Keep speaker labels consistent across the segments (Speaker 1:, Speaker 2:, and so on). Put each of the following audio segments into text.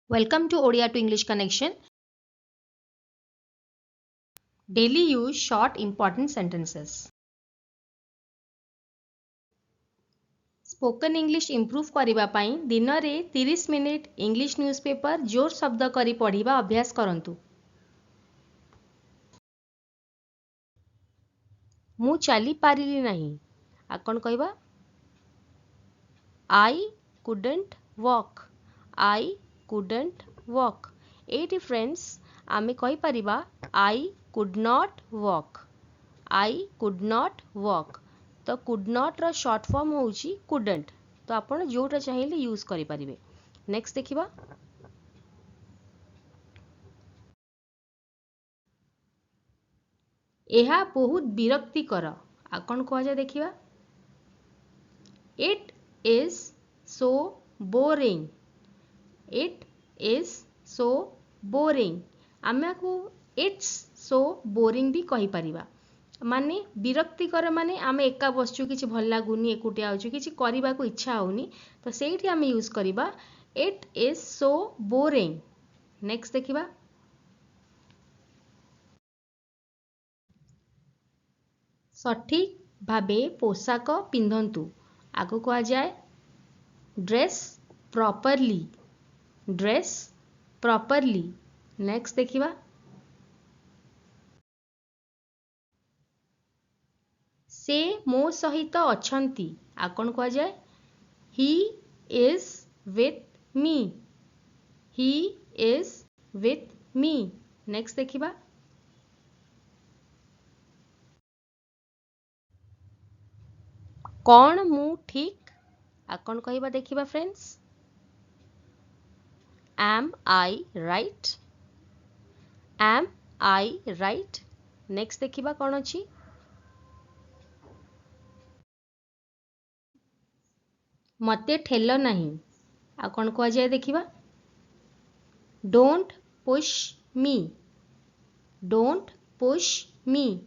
Speaker 1: Welcome to Odia to English Connection. Daily use short important sentences. Spoken English improve करिबा पई दिन रे 30 minute English newspaper जोर शब्द करी पढ़िबा अभ्यास करंतु। मु चली पारिली नहीं आकण कहबा I couldn't walk. I couldn't walk. Eighty friends आमे कहि परिबा I could not walk. I could not walk. तो could not रो शॉर्ट फॉर्म होउची couldn't. तो आपण जोटा चाहिए यूज करि परिबे। नेक्स्ट देखिबा एहा बहुत विरक्तिकर आकण कह जाय देखिबा It is so boring. It is so boring. आमे को it's so boring भी कहि परिबा माने विरक्तिकर माने आमे एका बसचु किछि भल लागुनी एकुटिया आउछु किछि करिबा को इच्छा होउनी तो सेठी आमे यूज करिबा it is so boring. Next देखिबा सठिक भाबे पोशाक पिंधंतु आगो कहा जाए dress properly. Dress properly. Next देखिबा से मो सहित अछंती आकण कहा जाए he is with me. He is with me. Next देखिबा कौन मु ठीक आकण कहबा देखिबा फ्रेंड्स एम आई राइट. एम आई राइट. नेक्स्ट देखिबा कौन अछि मते ठेल नहीं आकण कह जाए देखिबा don't push me. Don't push me.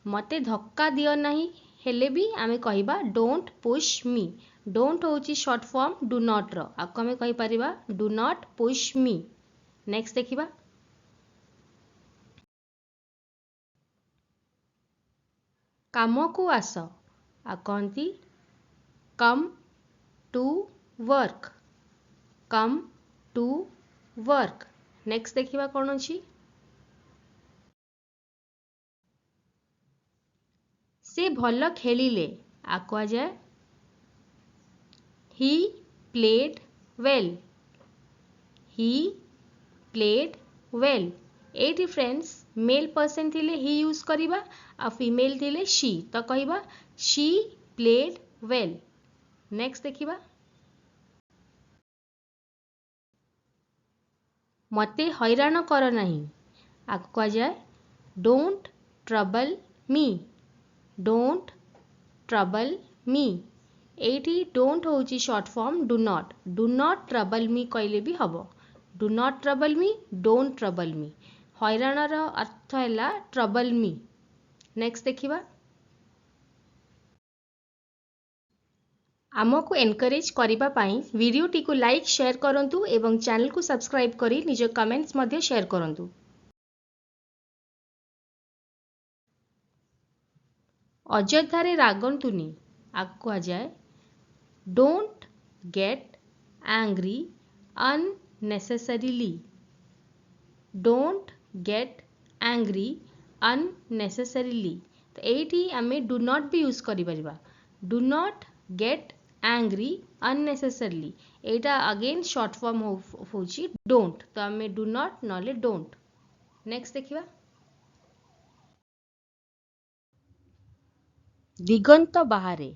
Speaker 1: मते धक्का दियो नहीं हेले भी आमे कहिबा डोंट पुश मी. डोंट होची शॉर्ट फॉर्म डू नॉट रो आको आमे कहि परिबा do not push me. Next देखिबा काम को आस आकंती come to work. Come to work. Next देखिबा कौन अछि से भल खेलिले आको जाए he played well. He played well. एटी फ्रेंड्स मेल पर्सन थिले ही यूज करिबा आ फीमेल थिले शी तो कहिबा शी प्लेड वेल. नेक्स्ट देखिबा मते हैरान कर नहीं आको कहा जाए don't trouble me. Don't trouble me. एटी डोंट होची short form do not. Do not trouble me कहले भी हबो. Do not trouble me. Don't trouble me. हैरान रो अर्थ हैला ट्रबल मी. नेक्स्ट देखिबा आमको एनकरेज करिबा पाई वीडियोटी को लाइक शेयर करंतु एवं चैनल को सब्सक्राइब करी निज कमेंट्स मध्य शेयर करंतु. अयोध्यारे रागंतुनी आको कहा जाए don't get angry unnecessarily. Don't get angry unnecessarily. तो एठी आमे डू नॉट भी यूज करि परिबा. Do not get angry unnecessarily. एटा अगेन शॉर्ट फॉर्म होची डोंट. तो आमे डू नॉट नले डोंट. नेक्स्ट देखिबा दिगंत बाहरे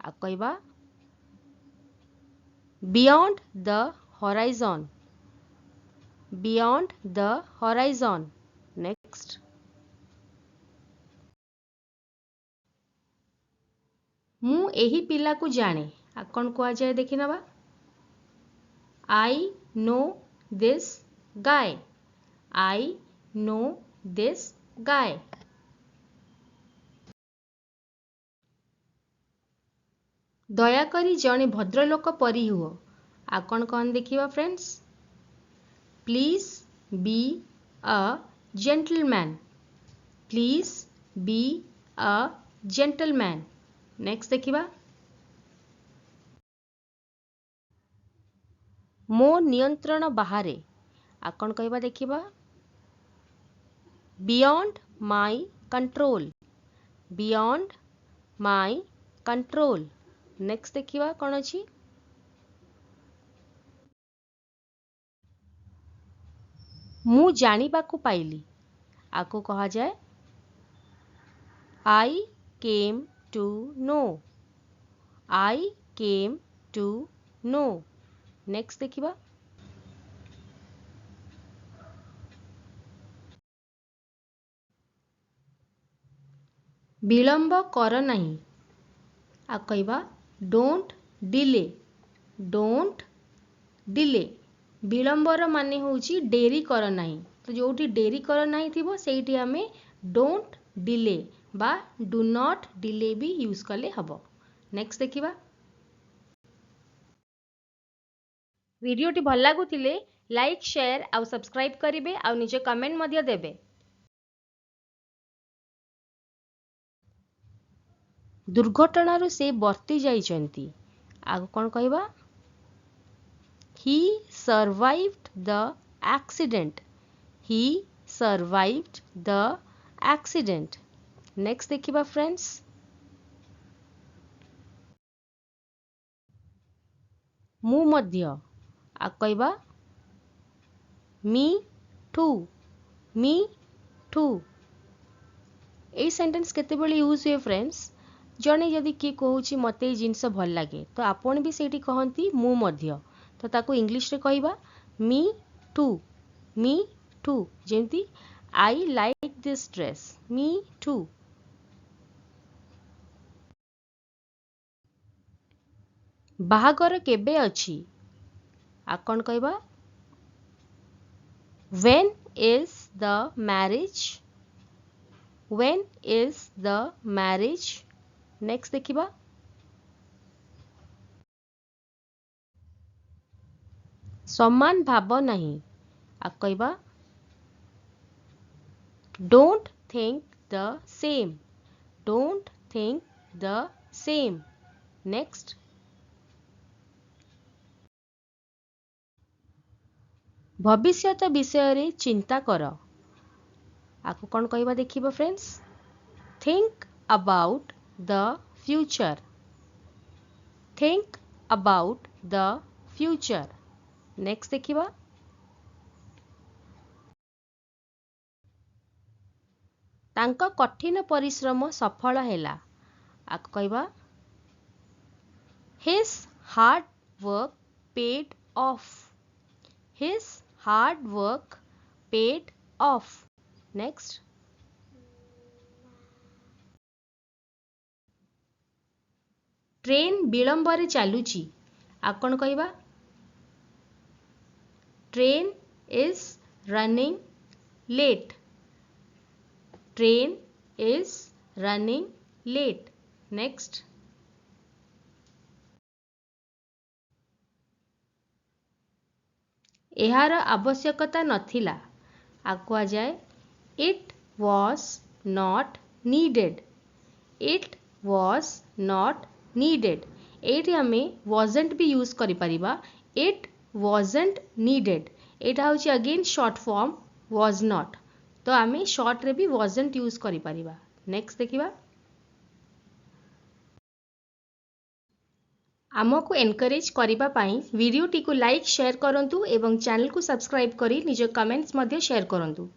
Speaker 1: आ कहबा beyond the horizon. Beyond the horizon. Next मु एही पिला को जाने आकण कह जाए देखि नबा I know this guy. I know this guy. दयाकरी जणे भद्रलोक परी हुओ आकण कौन देखिबा friends please be a gentleman, please be a gentleman. Next देखिबा मो नियंत्रण बाहरे आकण कहबा देखिबा beyond my control, beyond my control. Next देखिबा कौन अछि मु जानिबाकू पाइली आको कहा जाए I came to know, I came to know. Next देखिबा विलंब कर नहीं आ कहबा डोंट डिले, डोंट डिले। विलंबर माने होची डेरी कर नहीं, तो जोटी डेरी कर नहीं थिबो सेठी हमें डोंट डिले बा डू नॉट डिले भी यूज कले हबो। नेक्स्ट देखिबा वीडियोटी भल लागुथिले लाइक शेयर आउ सब्सक्राइब करिवे आउ निजे कमेंट मध्य देबे। दुर्घटनारू से बर्ती जाइछंती आगु कोन कहबा he survived the accident, he survived the accident. Next देखिबा फ्रेंड्स मु मध्य आ कहबा me too, me too. A sentence केतेबेले यूज हुए फ्रेंड्स जने यदि किए कहूची मते ए जिनस भल लागे तो आपण भी सेठी कहंती मु मध्य, तो ताको इंग्लिश रे कहबा मी टू, मी टू। जेंती I like this dress, me too. बाहागर केबे अछि आकण कहबा when is the marriage, when is the marriage. Next देखिबा समान भाव नहीं आ कहबा don't think the same, don't think the same. Next भविष्यत विषय रे चिंता कर आको कौन कहबा देखिबा friends think about the future, think about the future. Next देखिबा तांका कठिन परिश्रम सफल हैला आको कहबा his hard work paid off, his hard work paid off. Next train विलंब रे चालुची आकण कहबा train is running late, train is running late. Next एहार आवश्यकता नथिला आकुआ जाए it was not needed, it was not needed. एठी हमें wasn't भी यूज करि परिबा इट wasn't needed, एटा होची again short form was not, तो आमे शॉर्ट रे भी wasn't यूज करि परिबा। नेक्स्ट देखिबा आमको एनकरेज करिबा पाई वीडियोटी को लाइक शेयर करंतु एवं चैनल को सब्सक्राइब करी निज कमेंट्स मध्य शेयर करंतु।